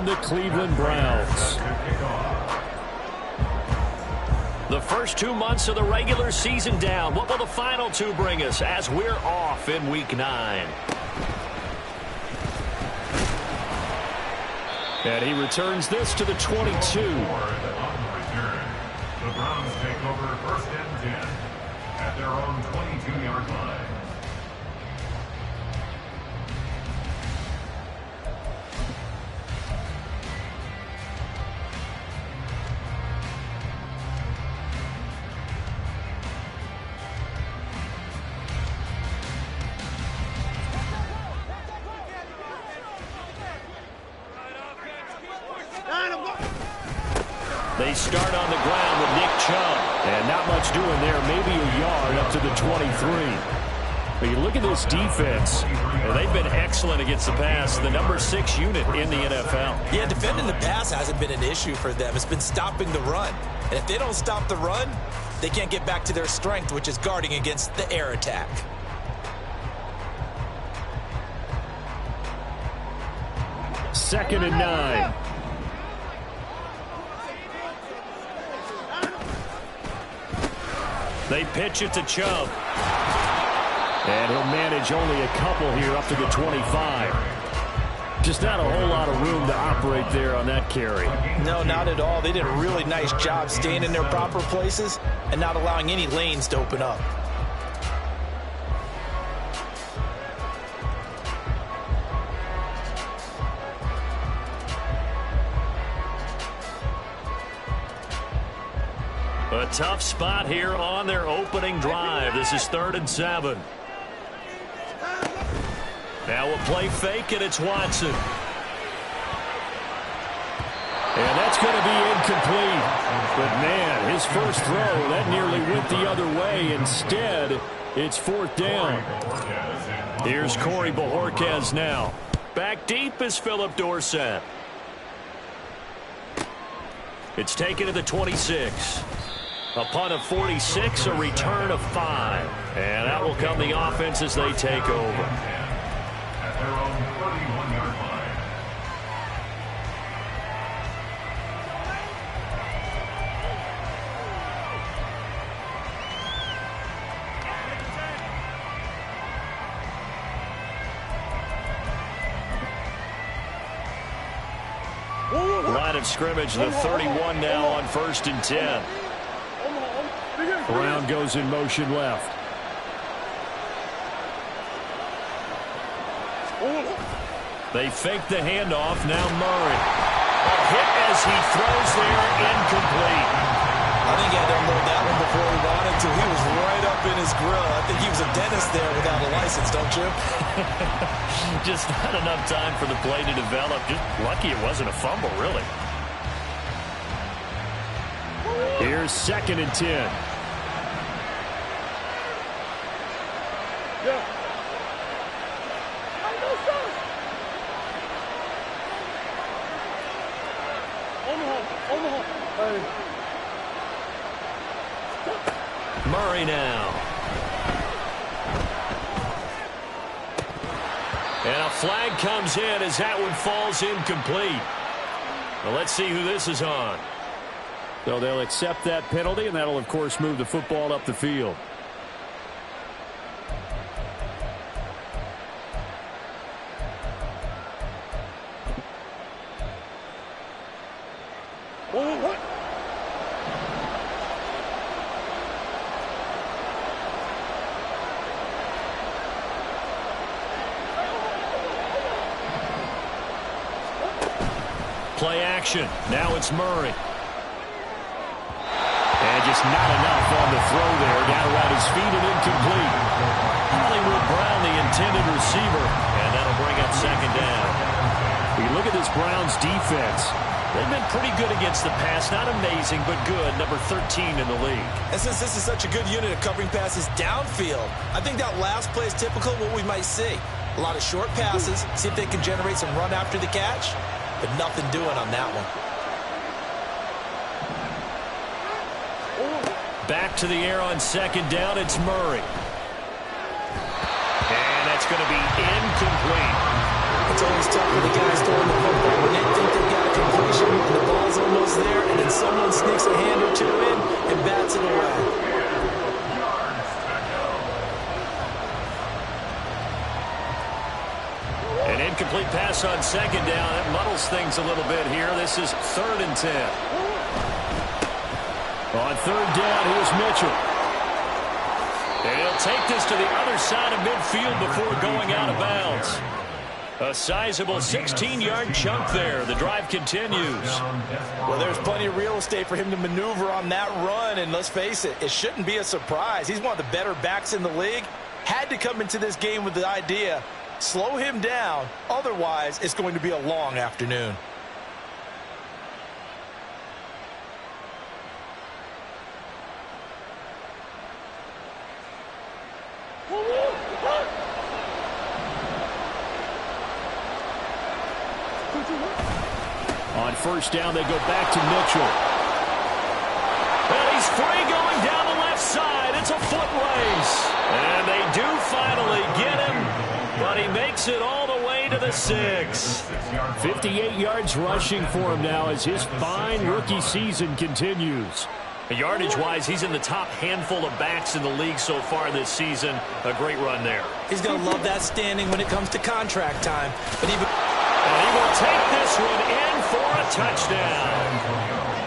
the Cleveland Browns. The first 2 months of the regular season down. What will the final two bring us as we're off in Week 9? And he returns this to the 22. The Browns take over 1st and 10 at their own 22-yard line. They start on the ground with Nick Chubb. And not much doing there. Maybe a yard up to the 23. But you look at this defense. They've been excellent against the pass. The number 6 unit in the NFL. Yeah, defending the pass hasn't been an issue for them. It's been stopping the run. And if they don't stop the run, they can't get back to their strength, which is guarding against the air attack. Second and 9. They pitch it to Chubb. And he'll manage only a couple here up to the 25. Just not a whole lot of room to operate there on that carry. No, not at all. They did a really nice job staying in their proper places and not allowing any lanes to open up. A tough spot here on their opening drive. This is 3rd and 7. Now a play fake, and it's Watson. And that's going to be incomplete. But, man, his first throw, that nearly went the other way. Instead, it's 4th down. Here's Corey Bojorquez now. Back deep is Philip Dorsett. It's taken to the 26. A punt of 46, a return of 5. And that will come the offense as they take over. At their own 31-yard line. Line of scrimmage, the 31 now on 1st and 10. Brown goes in motion left. They fake the handoff. Now Murray. A hit as he throws there, incomplete. I think he had to unload that one before he wanted to. He was right up in his grill. I think he was a dentist there without a license, don't you? Just not enough time for the play to develop. Just lucky it wasn't a fumble, really. Here's 2nd and 10. Murray now. And a flag comes in as that one falls incomplete. Well, let's see who this is on. So they'll accept that penalty, and that'll, of course, move the football up the field. Play action. Now it's Murray. And just not enough on the throw there. Down around his feet and incomplete. Hollywood Brown, the intended receiver. And that'll bring up 2nd down. We look at this Browns defense. They've been pretty good against the pass. Not amazing, but good. Number 13 in the league. And since this is such a good unit of covering passes downfield, I think that last play is typical of what we might see. A lot of short passes. See if they can generate some run after the catch. But nothing doing on that one. Back to the air on 2nd down. It's Murray. And that's going to be incomplete. It's always tough for the guys throwing the football when they think they've got someone sneaks a hand or two in and bats it away. An incomplete pass on second down. That muddles things a little bit here. This is 3rd and 10. On 3rd down, here's Mitchell. And he'll take this to the other side of midfield before going out of bounds. A sizable 16-yard chunk there. The drive continues. Well, there's plenty of real estate for him to maneuver on that run, and let's face it, it shouldn't be a surprise. He's one of the better backs in the league. Had to come into this game with the idea, slow him down, otherwise it's going to be a long afternoon. On 1st down, they go back to Mitchell. And he's free going down the left side. It's a foot race. And they do finally get him, but he makes it all the way to the 6. 58 yards rushing for him now as his fine rookie season continues. Yardage-wise, he's in the top handful of backs in the league so far this season. A great run there. He's going to love that standing when it comes to contract time. But even... And he will take this one in for a touchdown.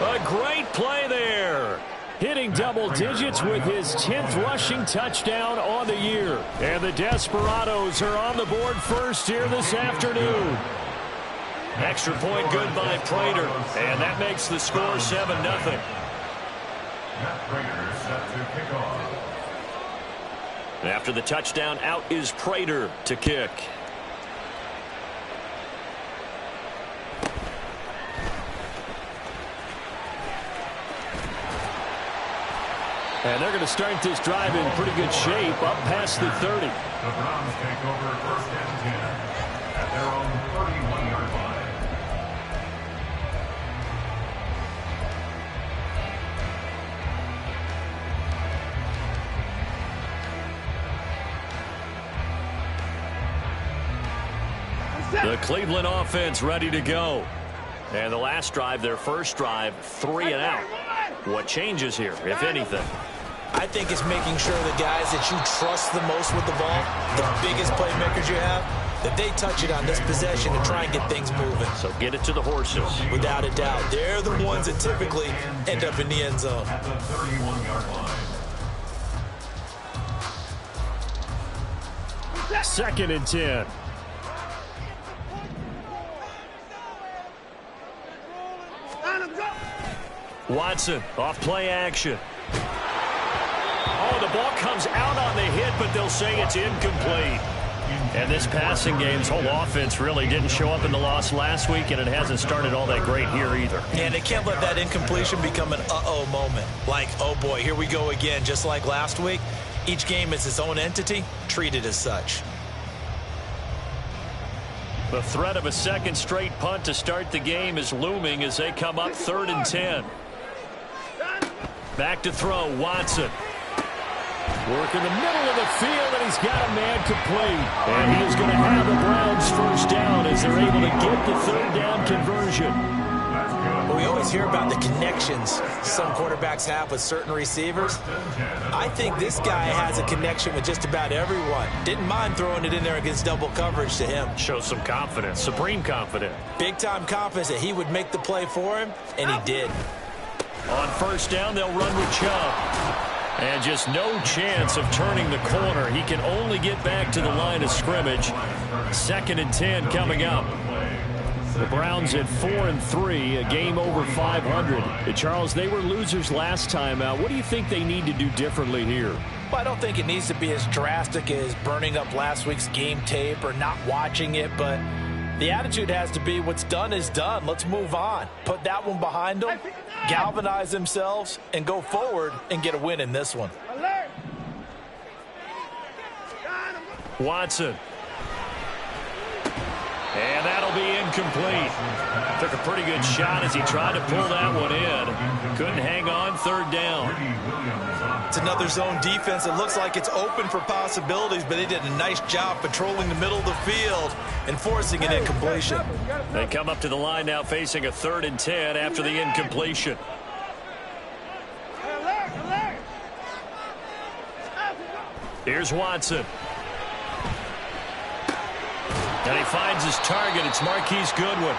A great play there. Hitting double digits with his 10th rushing touchdown on the year. And the Desparados are on the board first here this afternoon. Extra point good by Prater. And that makes the score 7-0. After the touchdown, out is Prater to kick. And they're going to start this drive in pretty good shape, up past the 30. The Browns take over 1st and 10 at their own 31-yard line. The Cleveland offense ready to go. And the last drive, their first drive, 3 and out. What changes here, if anything? I think it's making sure the guys that you trust the most with the ball, the biggest playmakers you have, that they touch it on this possession and try and get things moving. So get it to the horses. Without a doubt. They're the ones that typically end up in the end zone. At the 31-yard line. 2nd and 10. Watson off play action. Oh, the ball comes out on the hit, but they'll say it's incomplete. And this passing game's whole offense really didn't show up in the loss last week, and it hasn't started all that great here either. And they can't let that incompletion become an uh-oh moment. Like, oh boy, here we go again, just like last week. Each game is its own entity, treated as such. The threat of a second straight punt to start the game is looming as they come up 3rd and 10. Back to throw, Watson. Work in the middle of the field, and he's got a man complete. And he is going to have the Browns first down as they're able to get the 3rd down conversion. We always hear about the connections some quarterbacks have with certain receivers. I think this guy has a connection with just about everyone. Didn't mind throwing it in there against double coverage to him. Shows some confidence, supreme confidence. Big-time confidence that he would make the play for him, and he did. On 1st down, they'll run with Chubb. And just no chance of turning the corner. He can only get back to the line of scrimmage. 2nd and 10 coming up. The Browns at 4-3, a game over 500. Charles, they were losers last time out. What do you think they need to do differently here? Well, I don't think it needs to be as drastic as burning up last week's game tape or not watching it, but the attitude has to be what's done is done. Let's move on. Put that one behind them, galvanize themselves, and go forward and get a win in this one. Watson. And that'll be incomplete. Took a pretty good shot as he tried to pull that one in. Couldn't hang on 3rd down. It's another zone defense. It looks like it's open for possibilities, but they did a nice job patrolling the middle of the field and forcing an incompletion. They come up to the line now facing a 3rd and 10 after the incompletion. Here's Watson. And he finds his target. It's Marquise Goodwin.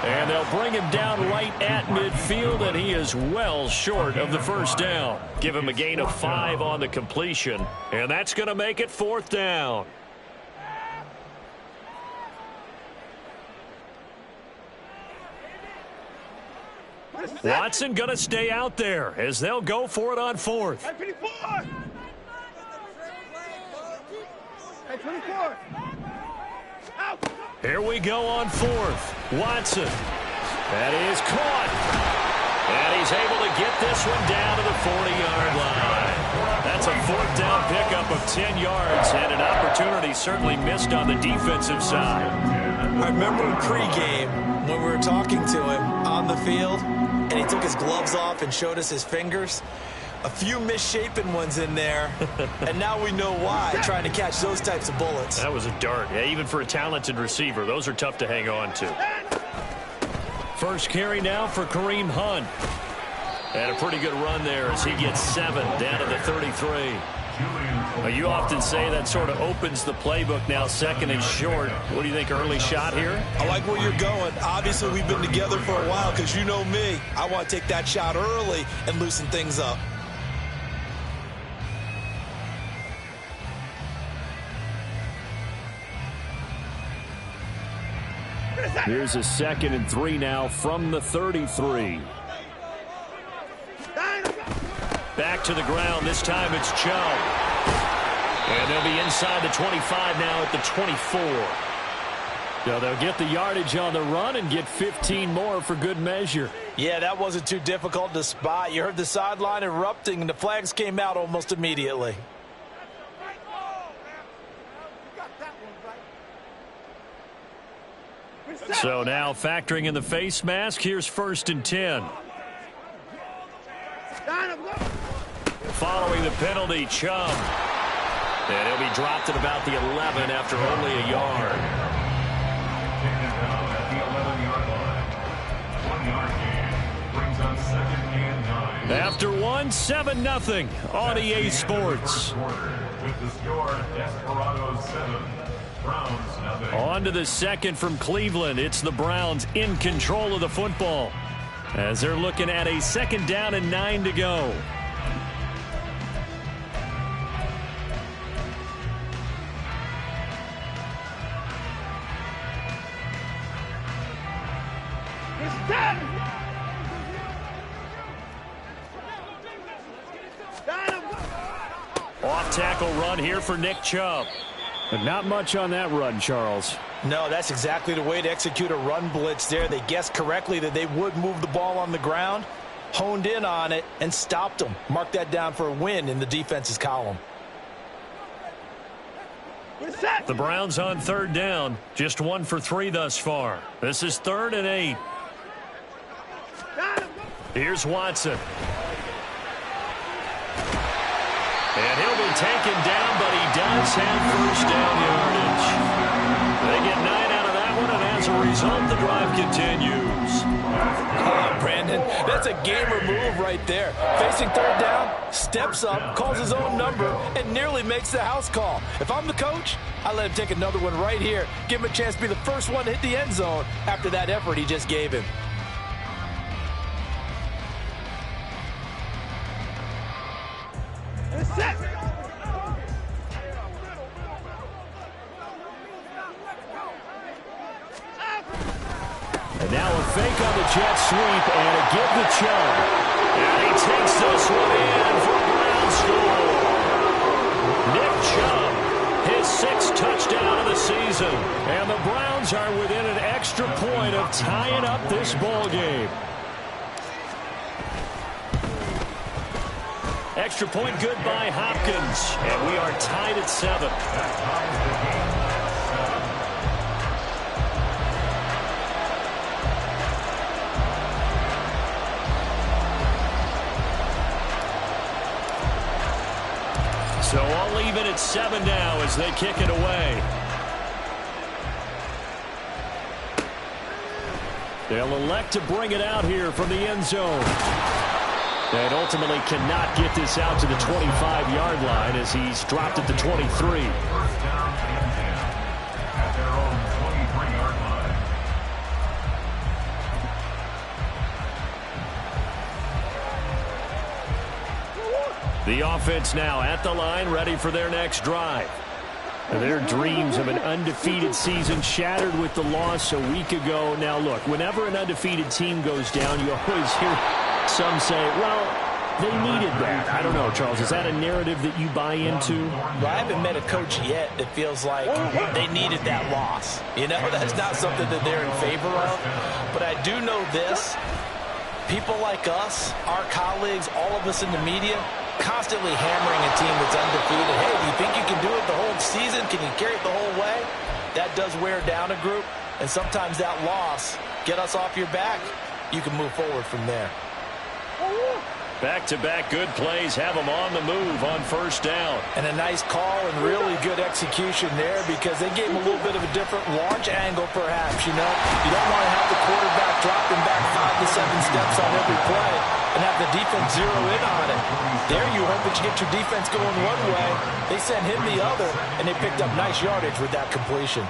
And they'll bring him down right at midfield, and he is well short of the first down. Give him a gain of 5 on the completion, and that's going to make it 4th down. Watson going to stay out there as they'll go for it on 4th. Here we go on 4th. Watson. That is caught. And he's able to get this one down to the 40-yard line. That's a 4th down pickup of 10 yards and an opportunity certainly missed on the defensive side. I remember pregame when we were talking to him on the field, and he took his gloves off and showed us his fingers. A few misshapen ones in there, and now we know why, trying to catch those types of bullets. That was a dart. Yeah, even for a talented receiver, those are tough to hang on to. First carry now for Kareem Hunt. And a pretty good run there as he gets 7 down to the 33. Now, you often say that sort of opens the playbook now, 2nd and short. What do you think, early shot here? I like where you're going. Obviously, we've been together for a while because you know me. I want to take that shot early and loosen things up. Here's a 2nd and 3 now from the 33. Back to the ground. This time it's Chubb. And they'll be inside the 25 now at the 24. So they'll get the yardage on the run and get 15 more for good measure. Yeah, that wasn't too difficult to spot. You heard the sideline erupting, and the flags came out almost immediately. So now factoring in the face mask, here's 1st and 10. Following the penalty, Chubb. And he'll be dropped at about the 11 after only a yard. Taken down at the 11-yard line. 1 yard gain. Brings on 2nd and 9. After 7-0 on EA Sports. With the score, Desparados 7. On to the 2nd from Cleveland. It's the Browns in control of the football as they're looking at a 2nd down and 9 to go. Off tackle run here for Nick Chubb. But not much on that run, Charles. No, that's exactly the way to execute a run blitz there. They guessed correctly that they would move the ball on the ground, honed in on it, and stopped them. Mark that down for a win in the defense's column. The Browns on 3rd down. Just 1 for 3 thus far. This is 3rd and 8. Here's Watson. And he'll be taken down, but he does have 1st down yardage. They get 9 out of that one, and as a result, the drive continues. Brandon, that's a gamer move right there. Facing 3rd down, steps up, calls his own number, and nearly makes the house call. If I'm the coach, I let him take another one right here. Give him a chance to be the first one to hit the end zone after that effort he just gave him. And now a fake on the jet sweep and a give to Chubb. And he takes this one in for a Brown score. Nick Chubb, his 6th touchdown of the season. And the Browns are within an extra point of tying up this ball game. Extra point good by Hopkins. And we are tied at 7. So all even at 7 now as they kick it away. They'll elect to bring it out here from the end zone. And ultimately cannot get this out to the 25-yard line as he's dropped at the 23. First down and 10 at their own 23-yard line. The offense now at the line, ready for their next drive. Their dreams of an undefeated season shattered with the loss a week ago. Now, look, whenever an undefeated team goes down, you always hear some say, well, they needed that. I don't know, Charles. Is that a narrative that you buy into? Well, I haven't met a coach yet that feels like they needed that loss. You know, that's not something that they're in favor of. But I do know this. People like us, our colleagues, all of us in the media, constantly hammering a team that's undefeated. Hey, do you think you can do it the whole season? Can you carry it the whole way? That does wear down a group. And sometimes that loss, get us off your back, you can move forward from there. Back-to-back good plays have them on the move on first down. And a nice call and really good execution there because they gave him a little bit of a different launch angle perhaps, you know. You don't want to have the quarterback dropping back 5 to 7 steps on every play and have the defense zero in on it. There you hope that you get your defense going one way. They sent him the other, and they picked up nice yardage with that completion.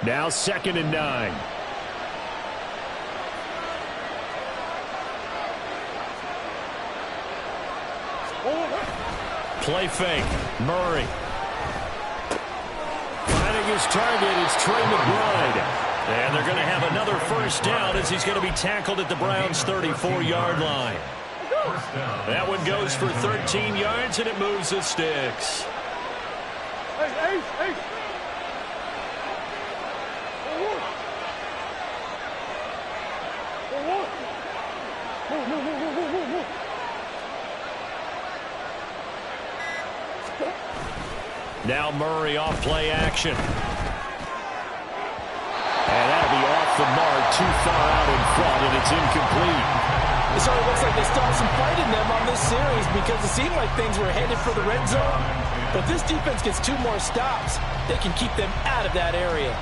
Now 2nd and 9. Play fake. Murray. Finding his target is Trey McBride. And they're going to have another first down as he's going to be tackled at the Browns' 34-yard line. That one goes for 13 yards, and it moves the sticks. Hey. Now Murray off play action. And that'll be off the mark, too far out in front, and it's incomplete. It sort of looks like they still have some fight in them on this series because it seemed like things were headed for the red zone. But this defense gets 2 more stops. They can keep them out of that area.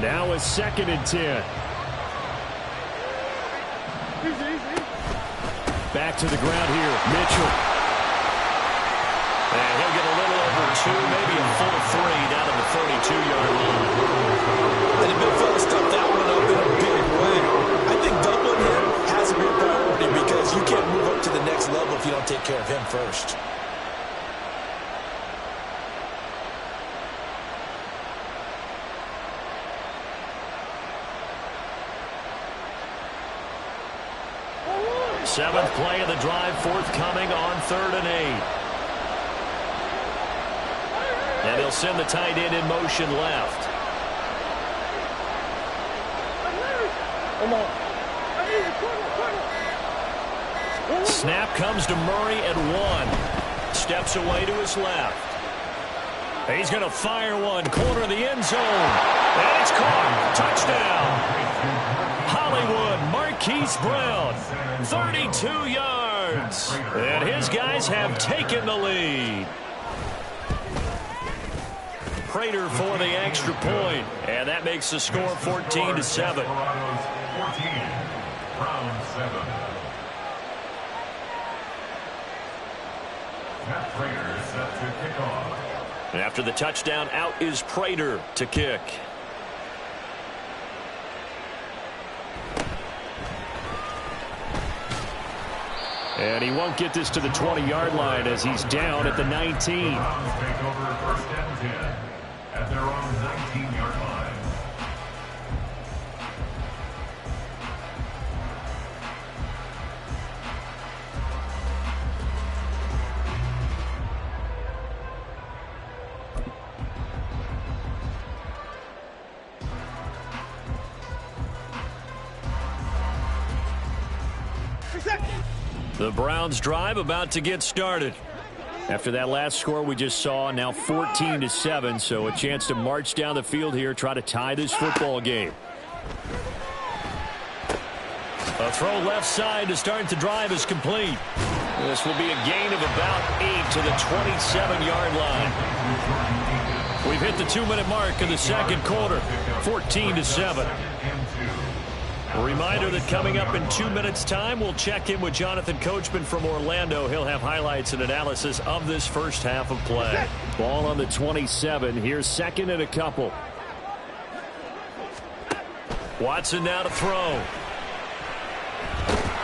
Now a 2nd and 10. Back to the ground here, Mitchell. And he'll get a little over 2, maybe a full 3 down to the 32-yard line. And the big fella stuffed that one up in a big way. I think doubling him has to be a priority because you can't move up to the next level if you don't take care of him first. Seventh play of the drive forthcoming on 3rd and 8. And they'll send the tight end in motion left. Snap comes to Murray at 1. Steps away to his left. He's going to fire one, corner of the end zone. And it's caught. Touchdown. Hollywood, Marquise Brown, 32 yards. And his guys have taken the lead. Prater for the extra point. And that makes the score 14-7. Desparados 14, Browns 7. Matt Prater is set to kick off. And after the touchdown, out is Prater to kick. And he won't get this to the 20-yard line as he's down at the 19. Browns take over 1st and 10 at their own 19-yard line. The Browns drive about to get started. After that last score we just saw, now 14-7, so a chance to march down the field here, try to tie this football game. A throw left side to start the drive is complete. This will be a gain of about 8 to the 27-yard line. We've hit the 2-minute mark of the second quarter, 14-7. A reminder that coming up in 2 minutes' time, we'll check in with Jonathan Coachman from Orlando. He'll have highlights and analysis of this first half of play. Ball on the 27. Here's second and a couple. Watson now to throw.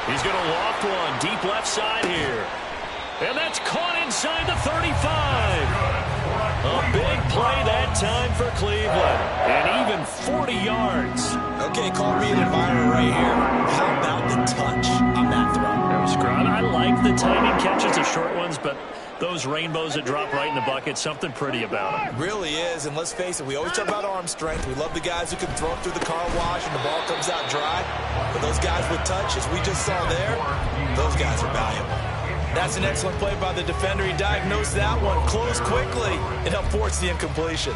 He's going to loft one deep left side here. And that's caught inside the 35. A big play that time for Cleveland. And even 40 yards. Okay, call me an admirer right here. How about the touch on that throw? I like the timing catches, the short ones, but those rainbows that drop right in the bucket, something pretty about them. It really is, and let's face it, we always talk about arm strength. We love the guys who can throw it through the car wash and the ball comes out dry. But those guys with touch, as we just saw there, those guys are valuable. That's an excellent play by the defender. He diagnosed that one, closed quickly, and helped force the incompletion.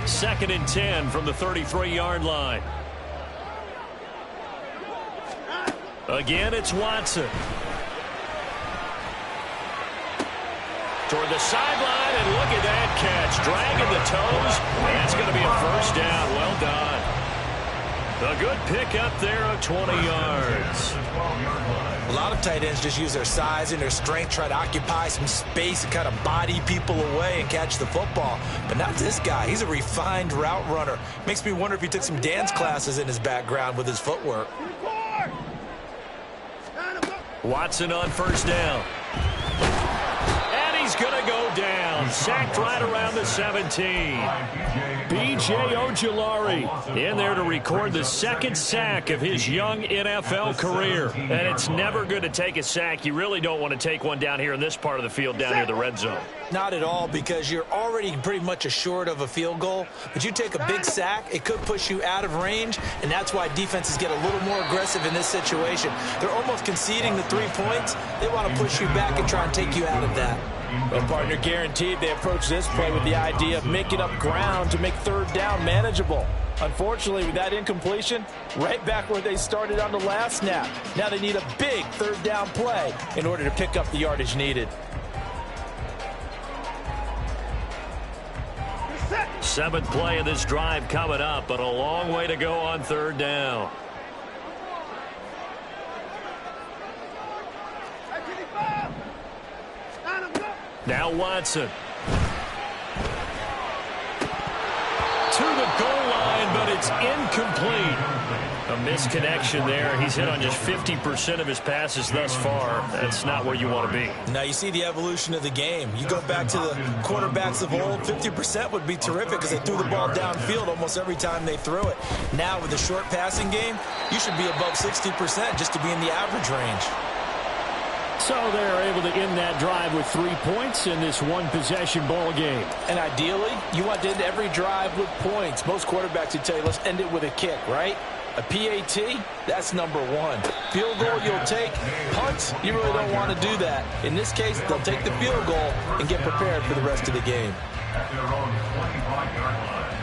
Second and 10 from the 33-yard line. Again, it's Watson. Toward the sideline, and look at that catch. Dragging the toes, and that's going to be a first down. Well done. A good pick up there of 20 yards. A lot of tight ends just use their size and their strength, try to occupy some space and kind of body people away and catch the football. But not this guy. He's a refined route runner. Makes me wonder if he took some dance classes in his background with his footwork. Watson on first down. And he's going to go down. Sacked right around the 17. B.J. Ojulari in there to record the second sack of his young NFL career. And it's never good to take a sack. You really don't want to take one down here in this part of the field, down near the red zone. Not at all, because you're already pretty much assured of a field goal. But you take a big sack, it could push you out of range, and that's why defenses get a little more aggressive in this situation. They're almost conceding the 3 points. They want to push you back and try and take you out of that. Well, partner, guaranteed they approach this play with the idea of making up ground to make third down manageable. Unfortunately, with that incompletion, right back where they started on the last snap. Now they need a big third down play in order to pick up the yardage needed. Seventh play of this drive coming up, but a long way to go on third down. Now Watson. To the goal line, but it's incomplete. A misconnection there. He's hit on just 50% of his passes thus far. That's not where you want to be. Now you see the evolution of the game. You go back to the quarterbacks of old, 50% would be terrific because they threw the ball downfield almost every time they threw it. Now with the short passing game, you should be above 60% just to be in the average range. So they're able to end that drive with 3 points in this one-possession ball game. And ideally, you want to end every drive with points. Most quarterbacks would tell you, let's end it with a kick, right? A PAT, that's number one. Field goal, you'll take. Punts, you really don't want to do that. In this case, they'll take the field goal and get prepared for the rest of the game. At their own 25-yard line.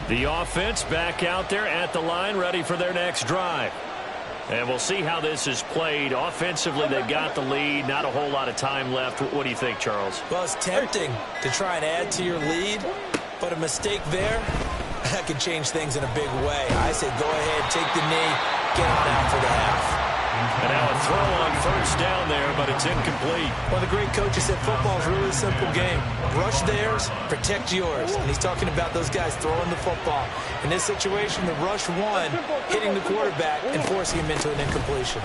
The offense back out there at the line, ready for their next drive. And we'll see how this is played. Offensively, they've got the lead. Not a whole lot of time left. What do you think, Charles? Well, it's tempting to try and add to your lead, but a mistake there, that could change things in a big way. I say go ahead, take the knee, get on out for the half. And now a throw on first down there, but it's incomplete. Well, the great coach has said football is really a simple game. Rush theirs, protect yours. And he's talking about those guys throwing the football. In this situation, the rush one, hitting the quarterback and forcing him into an incompletion.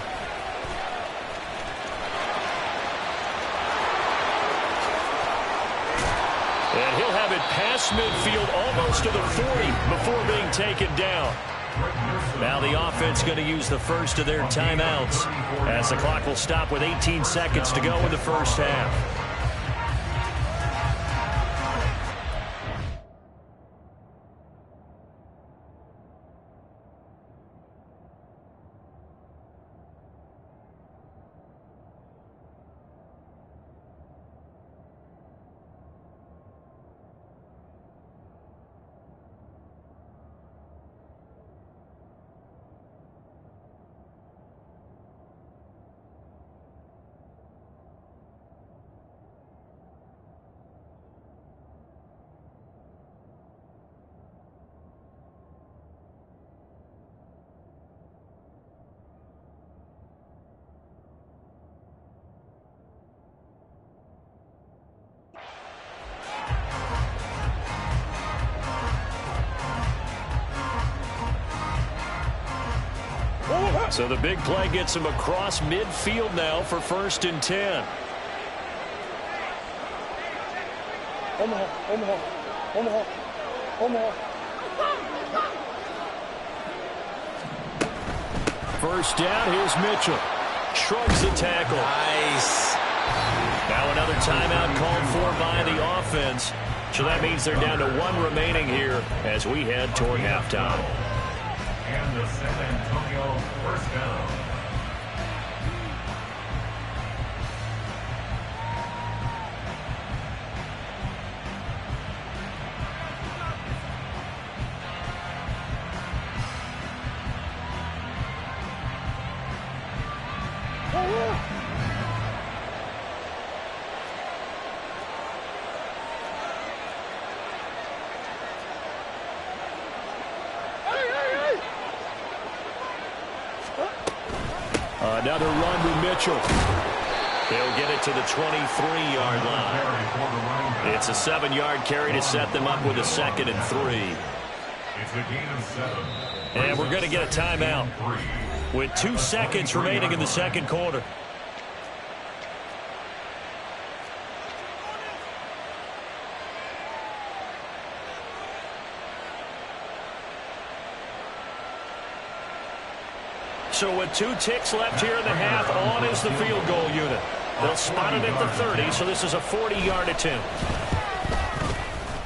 And he'll have it past midfield almost to the 40 before being taken down. Now the offense going to use the first of their timeouts as the clock will stop with 18 seconds to go in the first half. So the big play gets him across midfield now for 1st and 10. First down, here's Mitchell. Shrugs the tackle. Nice. Now another timeout called for by the offense. So that means they're down to 1 remaining here as we head toward halftime. And the San Antonio first down. Another run to Mitchell. They'll get it to the 23-yard line. It's a 7-yard carry to set them up with a 2nd and 3. It's a gain of 7. And we're going to get a timeout with 2 seconds remaining in the second quarter. So with 2 ticks left here in the half, on is the field goal unit. They'll spot it at the 30, so this is a 40-yard attempt.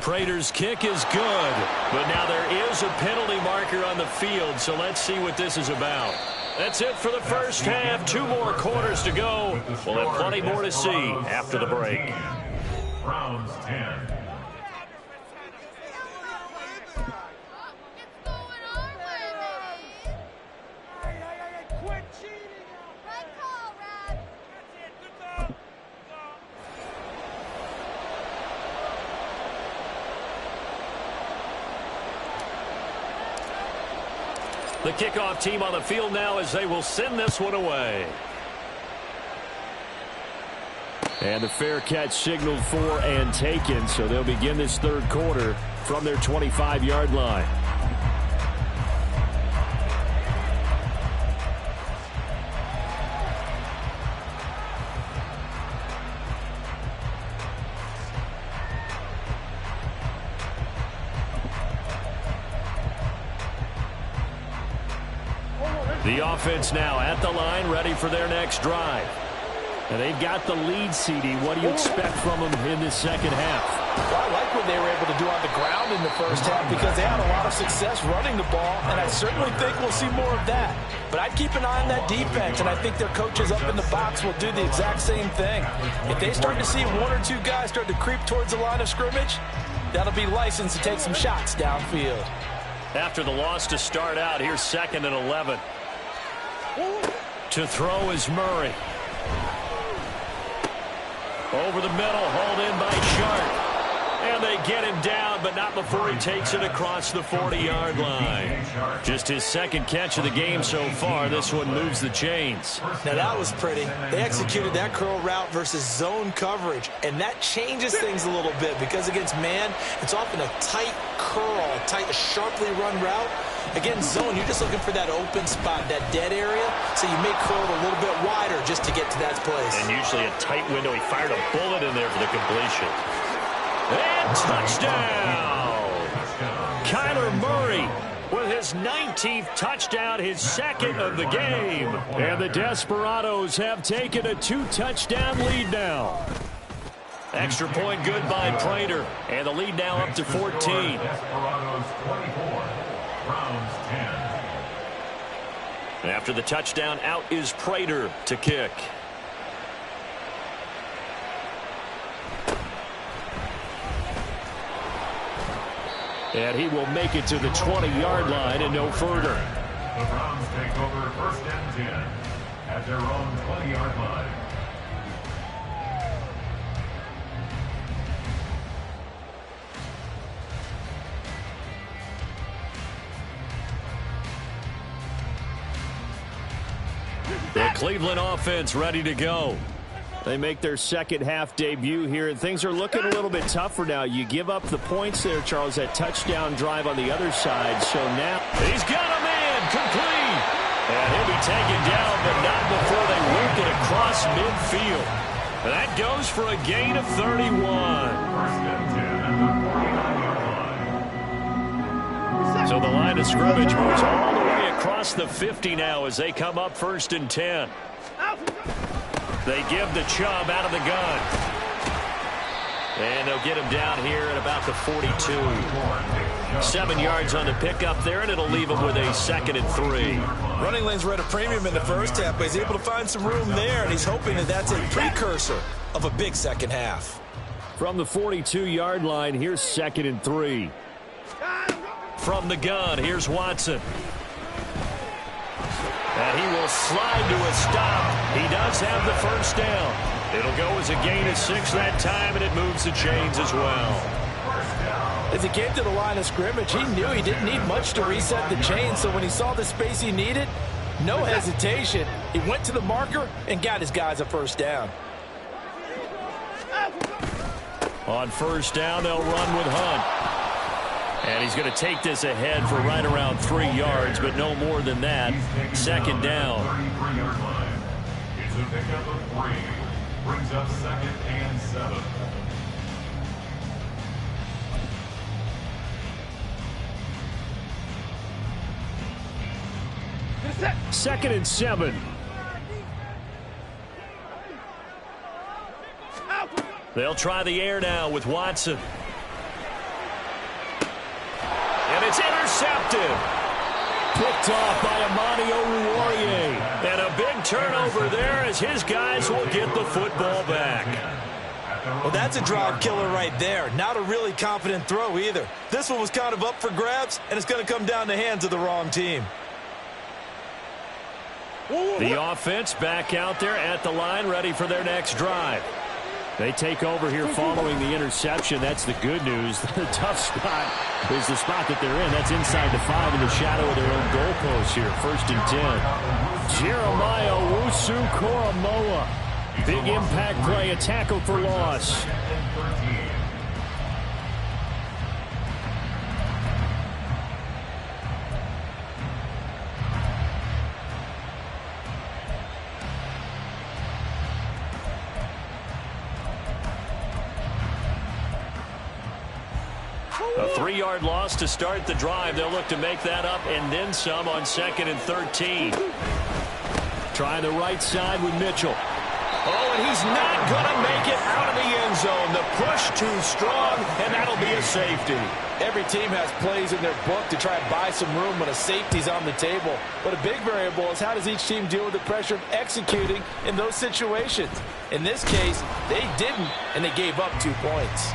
Prater's kick is good, but now there is a penalty marker on the field, so let's see what this is about. That's it for the first half. 2 more quarters to go. We'll have plenty more to see after the break. Browns 10. The kickoff team on the field now as they will send this one away. And the fair catch signaled for and taken, so they'll begin this third quarter from their 25-yard line. The offense now at the line, ready for their next drive. And they've got the lead, CD. What do you expect from them in this second half? Well, I like what they were able to do on the ground in the first half because they had a lot of success running the ball, and I certainly think we'll see more of that. But I'd keep an eye on that defense, and I think their coaches up in the box will do the exact same thing. If they start to see 1 or 2 guys start to creep towards the line of scrimmage, that'll be licensed to take some shots downfield. After the loss to start out, here's 2nd and 11. To throw is Murray. Over the middle, hauled in by Sharp. And they get him down, but not before he takes it across the 40-yard line. Just his 2nd catch of the game so far. This one moves the chains. Now that was pretty. They executed that curl route versus zone coverage, and that changes things a little bit because against man, it's often a tight curl, a tight, sharply run route. Against zone, you're just looking for that open spot, that dead area, so you may curl it a little bit wider just to get to that place. And usually a tight window. He fired a bullet in there for the completion. And touchdown! Kyler Murray with his 19th touchdown, his second of the game. And the Desparados have taken a 2-touchdown lead now. Extra point good by Prater. And the lead now up to 14. Desparados 24, Browns 10. After the touchdown, out is Prater to kick. And he will make it to the 20-yard line and no further. The Browns take over 1st and 10 at their own 20-yard line. The Cleveland offense ready to go. They make their second half debut here, and things are looking a little bit tougher now. You give up the points there, Charles, that touchdown drive on the other side. So now he's got a man complete. And he'll be taken down, but not before they work it across midfield. And that goes for a gain of 31. 1st and 10 at the 49-yard line. So the line of scrimmage moves all the way across the 50 now as they come up 1st and 10. They give the Chubb out of the gun. And they'll get him down here at about the 42. 7 yards on the pickup there, and it'll leave him with a 2nd and 3. Running lanes were at a premium in the first half, but he's able to find some room there, and he's hoping that that's a precursor of a big second half. From the 42-yard line, here's 2nd and 3. From the gun, here's Watson. And he will slide to a stop. He does have the first down. It'll go as a gain of 6 that time, and it moves the chains as well. As he came to the line of scrimmage, he knew he didn't need much to reset the chain, so when he saw the space he needed, no hesitation. He went to the marker and got his guys a first down. On first down, they'll run with Hunt. And he's going to take this ahead for right around 3 yards, but no more than that. 2nd down. 33-yard line. It's a pickup of 3. Brings up 2nd and 7. Second and 7. They'll try the air now with Watson. And it's intercepted. Picked off by Amani Oruwariye. And a big turnover there as his guys will get the football back. Well, that's a drive killer right there. Not a really confident throw either. This one was kind of up for grabs, and it's going to come down the hands of the wrong team. The offense back out there at the line, ready for their next drive. They take over here following the interception. That's the good news. The tough spot is the spot that they're in. That's inside the 5 in the shadow of their own goalpost here. 1st and 10. Jeremiah Owusu-Koramoah. Big impact play, a tackle for loss. A 3-yard loss to start the drive. They'll look to make that up and then some on 2nd and 13. Trying the right side with Mitchell. Oh, and he's not going to make it out of the end zone. The push too strong, and that'll be a safety. Every team has plays in their book to try and buy some room when a safety's on the table. But a big variable is how does each team deal with the pressure of executing in those situations. In this case, they didn't, and they gave up 2 points.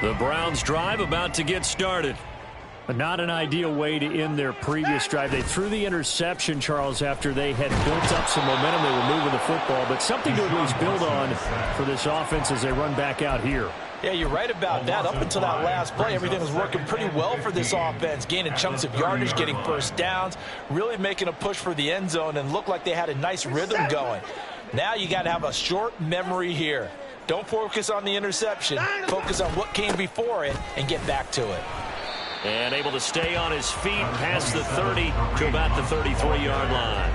The Browns drive about to get started. Not an ideal way to end their previous drive. They threw the interception, Charles, after they had built up some momentum. They were moving the football, but something to at least build on for this offense as they run back out here. Yeah, you're right about that. Up until that last play, everything was working pretty well for this offense. Gaining chunks of yardage, getting first downs, really making a push for the end zone, and looked like they had a nice rhythm going. Now you got to have a short memory here. Don't focus on the interception. Focus on what came before it and get back to it. And able to stay on his feet past the 30 to about the 33-yard line.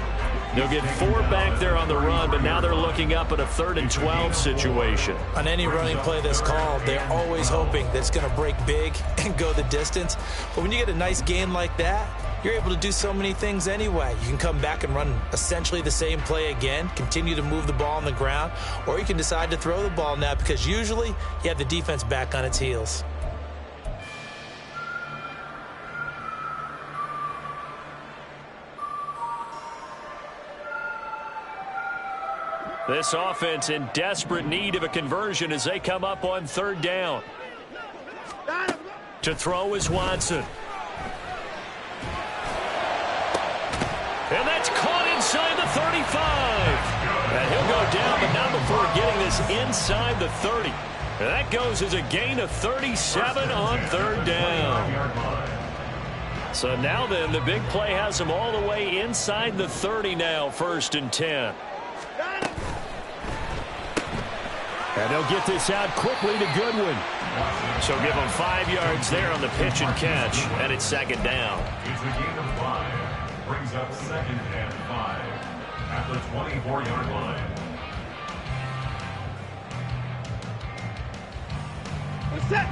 They'll get 4 back there on the run, but now they're looking up at a 3rd and 12 situation. On any running play that's called, they're always hoping that it's going to break big and go the distance. But when you get a nice gain like that, you're able to do so many things anyway. You can come back and run essentially the same play again, continue to move the ball on the ground, or you can decide to throw the ball now because usually you have the defense back on its heels. This offense in desperate need of a conversion as they come up on 3rd down. To throw is Watson. And that's caught inside the 35. And he'll go down, but not before getting this inside the 30. And that goes as a gain of 37 on 3rd down. So now then, the big play has them all the way inside the 30 now, 1st and 10. And they'll get this out quickly to Goodwin. So give them 5 yards there on the pitch and catch, and it's 2nd down. It's a gain of 5. Brings up 2nd and 5 at the 24-yard line. What's that?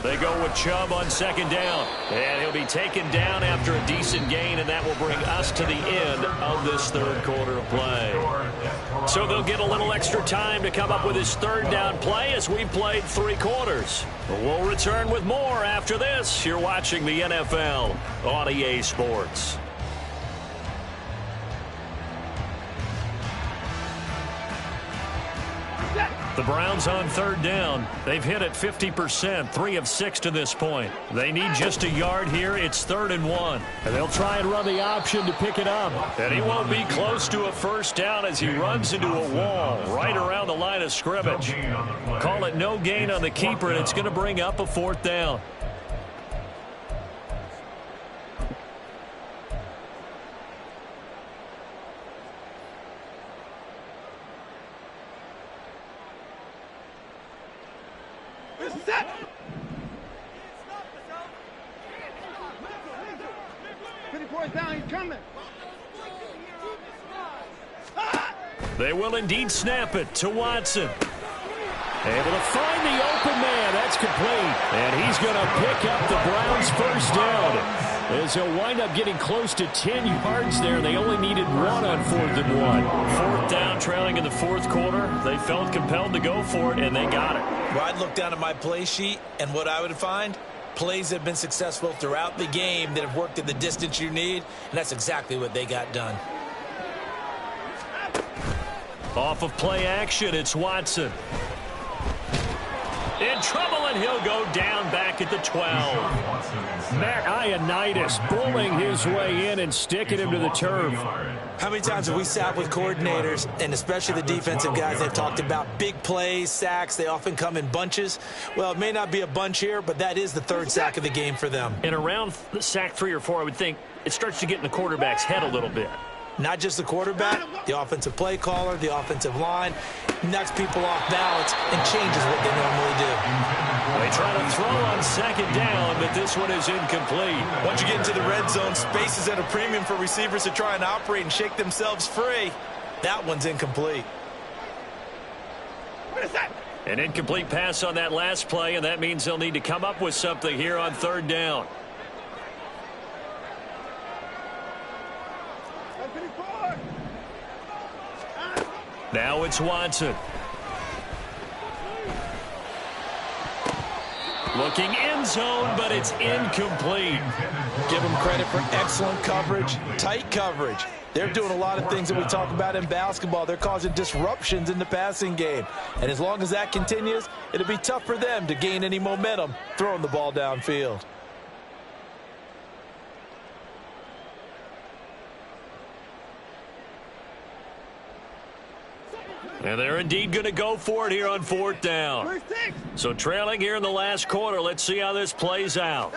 They go with Chubb on 2nd down. And he'll be taken down after a decent gain, and that will bring us to the end of this 3rd quarter of play. So they'll get a little extra time to come up with his 3rd down play as we played 3 quarters. We'll return with more after this. You're watching the NFL on EA Sports. The Browns on 3rd down. They've hit it 50%, 3 of 6 to this point. They need just a yard here. It's 3rd and 1. And they'll try and run the option to pick it up. And he won't be close to a 1st down as he runs into a wall right around the line of scrimmage. Call it no gain on the keeper, and it's going to bring up a 4th down. They will indeed snap it to Watson. Able to find the open man. That's complete. And he's going to pick up the Browns' 1st down. As he'll wind up getting close to 10 yards there. They only needed 1 on 4th and 1. 4th down, trailing in the 4th quarter. They felt compelled to go for it, and they got it. Well, I'd look down at my play sheet, and what I would find, plays that have been successful throughout the game that have worked at the distance you need, and that's exactly what they got done. Off of play action, it's Watson. In trouble, and he'll go down back at the 12. Matt Ioannidis bullying his way in and sticking him to the turf. How many times have we sat with coordinators, and especially the defensive guys, they've talked about big plays, sacks. They often come in bunches. Well, it may not be a bunch here, but that is the 3rd sack of the game for them. And around sack 3 or 4, I would think it starts to get in the quarterback's head a little bit. Not just the quarterback, the offensive play caller, the offensive line, knocks people off balance and changes what they normally do. They try to throw on 2nd down, but this one is incomplete. Once you get into the red zone, space is at a premium for receivers to try and operate and shake themselves free. That one's incomplete. An incomplete pass on that last play, and that means they'll need to come up with something here on 3rd down. Now it's Watson. Looking end zone, but it's incomplete. Give them credit for excellent coverage, tight coverage. They're doing a lot of things that we talk about in basketball. They're causing disruptions in the passing game. And as long as that continues, it'll be tough for them to gain any momentum throwing the ball downfield. And they're indeed going to go for it here on 4th down. So trailing here in the last quarter, let's see how this plays out.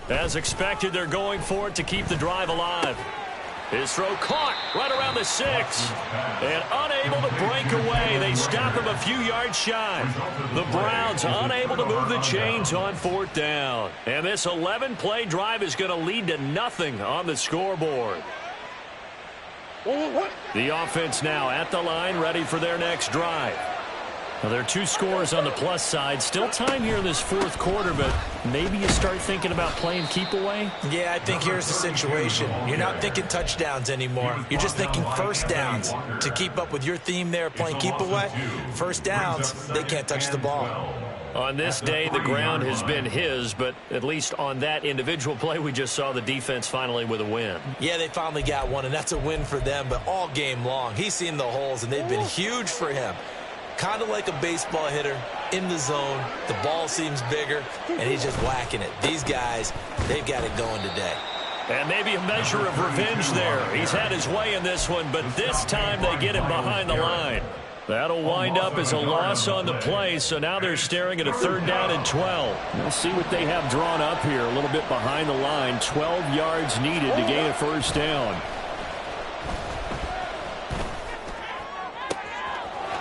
As expected, they're going for it to keep the drive alive. His throw caught right around the 6. And unable to break away. They stop him a few yards shy. The Browns unable to move the chains on 4th down. And this 11-play drive is going to lead to nothing on the scoreboard. The offense now at the line, ready for their next drive. Now, there are 2 scores on the plus side. Still time here in this 4th quarter, but maybe you start thinking about playing keep away? Yeah, I think here's the situation. You're not thinking touchdowns anymore. You're just thinking first downs. To keep up with your theme there, playing keep away, first downs, they can't touch the ball. On this day, the ground has been his, but at least on that individual play, we just saw the defense finally with a win. Yeah, they finally got one, and that's a win for them, but all game long, he's seen the holes, and they've been huge for him. Kind of like a baseball hitter in the zone. The ball seems bigger, and he's just whacking it. These guys, they've got it going today. And maybe a measure of revenge there. He's had his way in this one, but this time they get him behind the line. That'll wind up as a loss on the play, so now they're staring at a 3rd down and 12. We'll see what they have drawn up here, a little bit behind the line. 12 yards needed to gain a 1st down.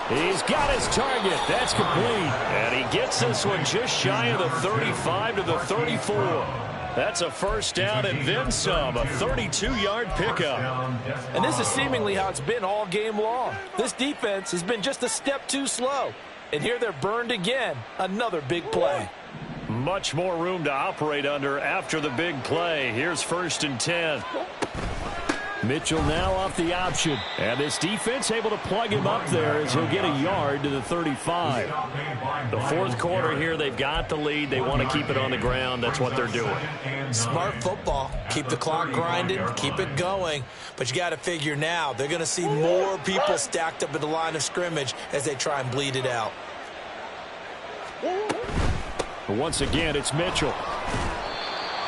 He's got his target. That's complete. And he gets this one just shy of the 35 to the 34. That's a 1st down and then some. A 32-yard pickup. And this is seemingly how it's been all game long. This defense has been just a step too slow. And here they're burned again. Another big play. Much more room to operate under after the big play. Here's 1st and 10. Mitchell now off the option. And this defense able to plug him up there as he'll get a yard to the 35. The 4th quarter here, they've got the lead. They want to keep it on the ground. That's what they're doing. Smart football. Keep the clock grinding. Keep it going. But you got to figure now they're going to see more people stacked up at the line of scrimmage as they try and bleed it out. Once again, it's Mitchell.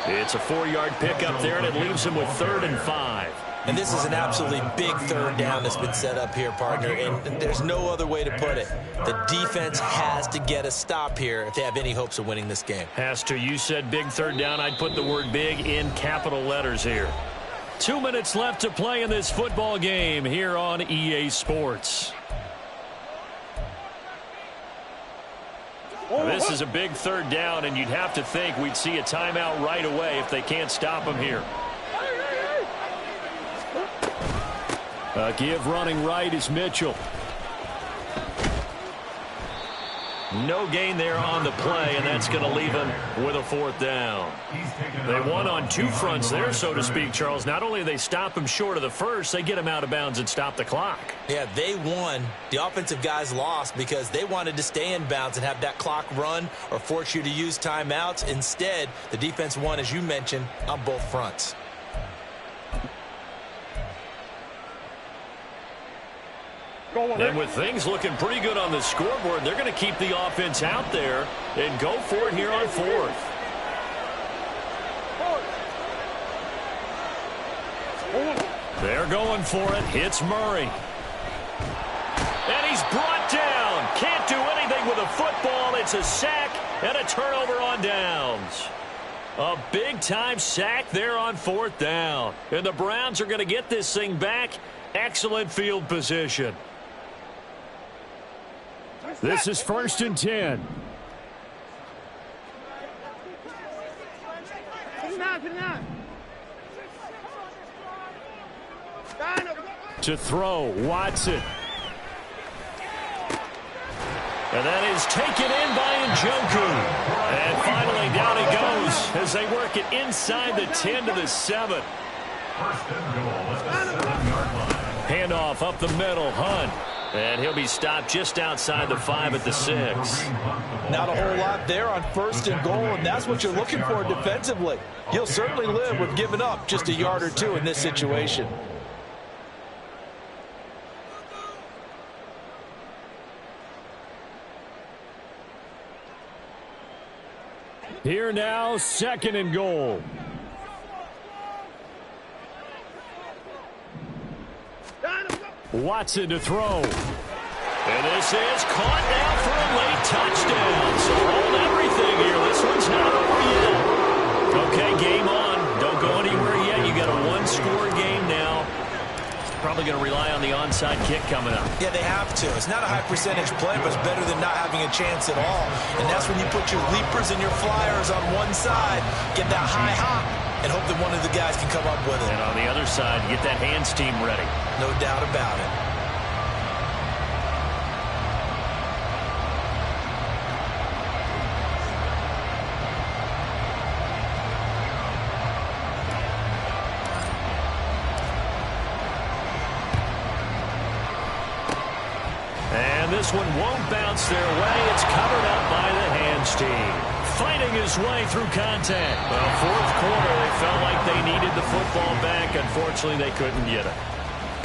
It's a 4-yard pickup there, and it leaves him with 3rd and 5. And this is an absolutely big 3rd down that's been set up here, partner, and there's no other way to put it. The defense has to get a stop here if they have any hopes of winning this game. Has to. You said big 3rd down. I'd put the word big in capital letters here. 2 minutes left to play in this football game here on EA Sports. This is a big 3rd down, and you'd have to think we'd see a timeout right away if they can't stop him here. Give running right is Mitchell. No gain there on the play, and that's going to leave him with a 4th down. They won on 2 fronts there, so to speak, Charles. Not only do they stop him short of the 1st, they get him out of bounds and stop the clock. Yeah, they won. The offensive guys lost because they wanted to stay in bounds and have that clock run or force you to use timeouts. Instead, the defense won, as you mentioned, on both fronts. And with things looking pretty good on the scoreboard, they're going to keep the offense out there and go for it here on 4th. They're going for it. Hits Murray. And he's brought down. Can't do anything with a football. It's a sack and a turnover on downs. A big-time sack there on 4th down. And the Browns are going to get this thing back. Excellent field position. This is 1st and 10. To throw, Watson. And that is taken in by Njoku. And finally down he goes as they work it inside the 10 to the 7. Handoff up the middle, Hunt. And he'll be stopped just outside the 5 at the 6. Not a whole lot there on 1st and goal, and that's what you're looking for defensively. You'll certainly live with giving up just a yard or 2 in this situation. Here now, 2nd and goal. Watson to throw. And this is caught now for a late touchdown. So hold everything here. This one's not over yet. Okay, game on. Don't go anywhere yet. You got a 1-score game now. probably going to rely on the onside kick coming up. Yeah, they have to. It's not a high percentage play, but it's better than not having a chance at all. And that's when you put your leapers and your flyers on one side, get that high hop, and hope that one of the guys can come up with it. And on the other side, get that hands team ready. No doubt about it. This one won't bounce their way. It's covered up by the hands team. Fighting his way through contact. Well, fourth quarter, they felt like they needed the football back. Unfortunately, they couldn't get it.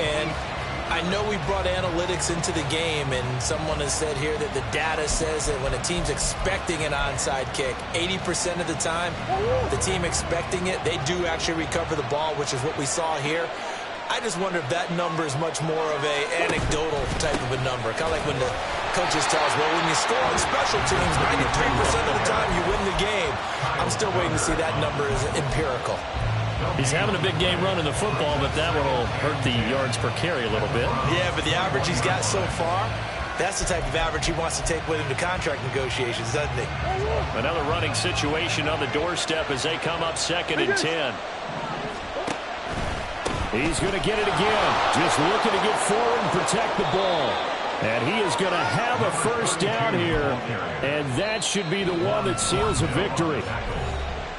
And I know we brought analytics into the game, and someone has said here that the data says that when a team's expecting an onside kick, 80% of the time, the team expecting it, they do actually recover the ball, which is what we saw here. I just wonder if that number is much more of a anecdotal type of a number. Kind of like when the coaches tell us, well, when you score on special teams, 93% of the time you win the game. I'm still waiting to see that number is empirical. He's having a big game running the football, but that one will hurt the yards per carry a little bit. Yeah, but the average he's got so far, that's the type of average he wants to take with him to contract negotiations, doesn't he? Another running situation on the doorstep as they come up 2nd and 10. He's going to get it again. Just looking to get forward and protect the ball. And he is going to have a first down here. And that should be the one that seals a victory.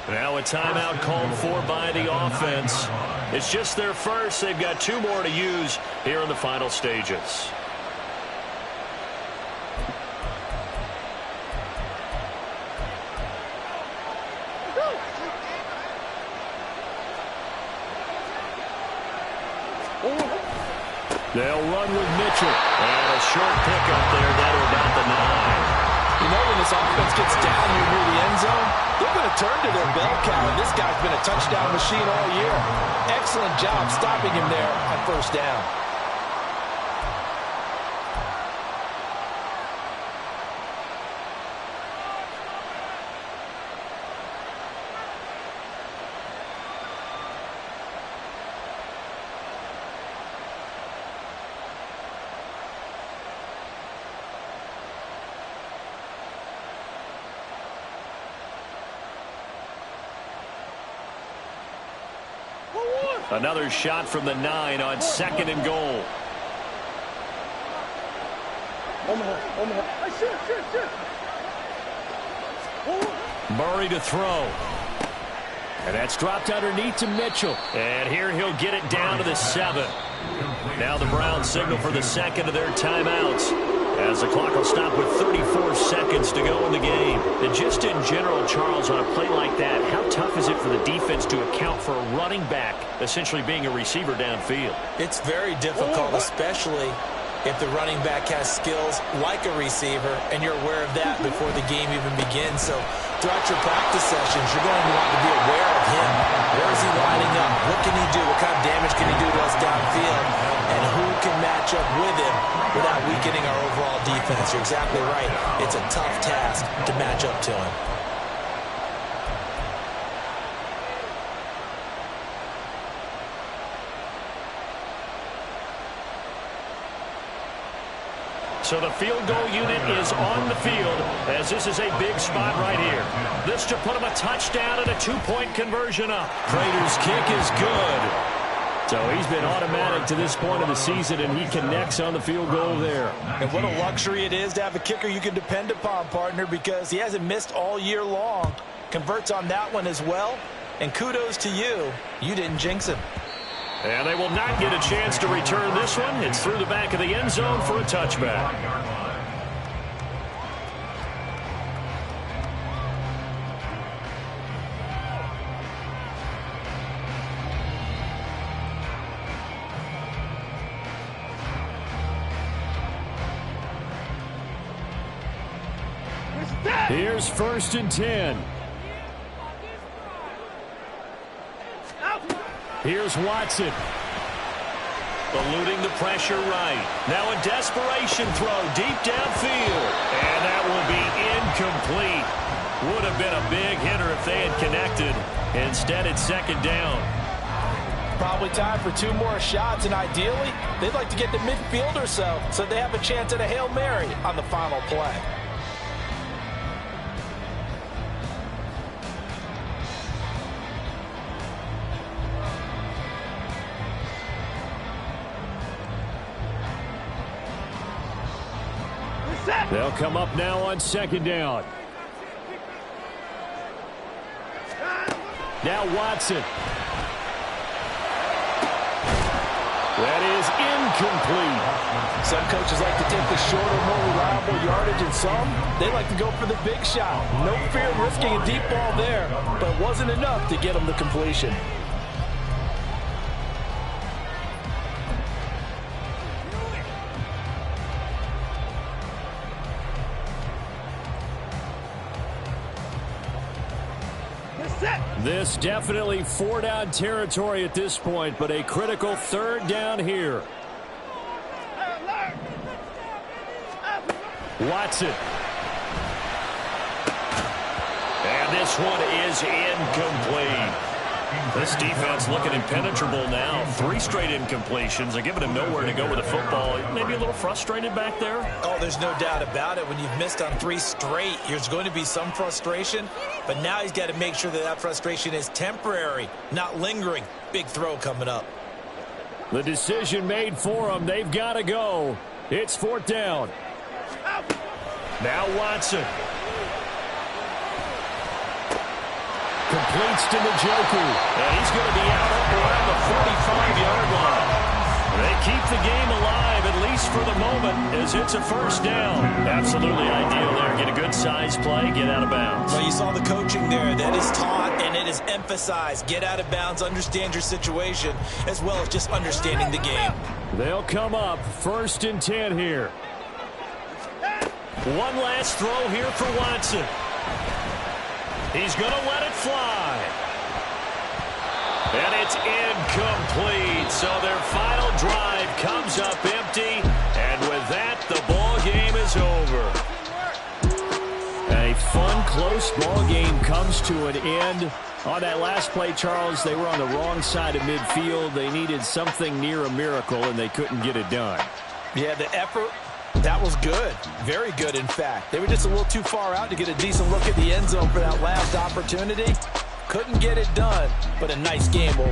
Now a timeout called for by the offense. It's just their first. They've got 2 more to use here in the final stages. They'll run with Mitchell. And a short pickup there down to about the 9. You know, when this offense gets down here near the end zone, they're going to turn to their bell cow, and this guy's been a touchdown machine all year. Excellent job stopping him there on first down. Another shot from the 9 on 2nd and goal. Murray to throw. And that's dropped underneath to Mitchell. And here he'll get it down to the 7. Now the Browns signal for the 2nd of their timeouts, as the clock will stop with 34 seconds to go in the game. And just in general, Charles, on a play like that, how tough is it for the defense to account for a running back essentially being a receiver downfield? It's very difficult, especially if the running back has skills like a receiver, and you're aware of that before the game even begins. So throughout your practice sessions, you're going to want to be aware of him. Where is he lining up? What can he do? What kind of damage can he do to us downfield? And who can match up with him without weakening our overall defense? You're exactly right. It's a tough task to match up to him. So the field goal unit is on the field, as this is a big spot right here. This to put him a touchdown and a 2-point conversion up. Prater's kick is good. So he's been automatic to this point of the season, and he connects on the field goal there. And what a luxury it is to have a kicker you can depend upon, partner, because he hasn't missed all year long. Converts on that one as well. And kudos to you. You didn't jinx him. And they will not get a chance to return this one. It's through the back of the end zone for a touchback. Here's 1st and 10. Here's Watson. Eluding the pressure right. Now a desperation throw deep downfield. And that will be incomplete. Would have been a big hitter if they had connected. Instead, it's 2nd down. Probably time for 2 more shots, and ideally, they'd like to get to midfield or so they have a chance at a Hail Mary on the final play. They'll come up now on 2nd down. Now Watson. That is incomplete. Some coaches like to take the shorter, more reliable yardage, and some, they like to go for the big shot. No fear of risking a deep ball there, but it wasn't enough to get them the completion. This definitely 4-down territory at this point, but a critical 3rd down here. Watson. And this one is incomplete. This defense looking impenetrable now. 3 straight incompletions. They're giving him nowhere to go with the football. Maybe a little frustrated back there. Oh, there's no doubt about it. When you've missed on 3 straight, there's going to be some frustration. But now he's got to make sure that frustration is temporary, not lingering. Big throw coming up. The decision made for them. They've got to go. It's 4th down. Now Watson. Completes to Njoku. And he's going to be out up around the 45-yard line. They keep the game alive, at least for the moment, as it's a 1st down. Absolutely ideal there. Get a good size play, get out of bounds. Well, you saw the coaching there. That is taught and it is emphasized. Get out of bounds, understand your situation, as well as just understanding the game. They'll come up 1st and 10 here. One last throw here for Watson. He's going to let it fly. And it's incomplete. So their final drive comes up empty. And with that, the ball game is over. A fun, close ball game comes to an end. On that last play, Charles, they were on the wrong side of midfield. They needed something near a miracle, and they couldn't get it done. Yeah, the effort, that was good. Very good, in fact. They were just a little too far out to get a decent look at the end zone for that last opportunity. Couldn't get it done, but a nice game overall.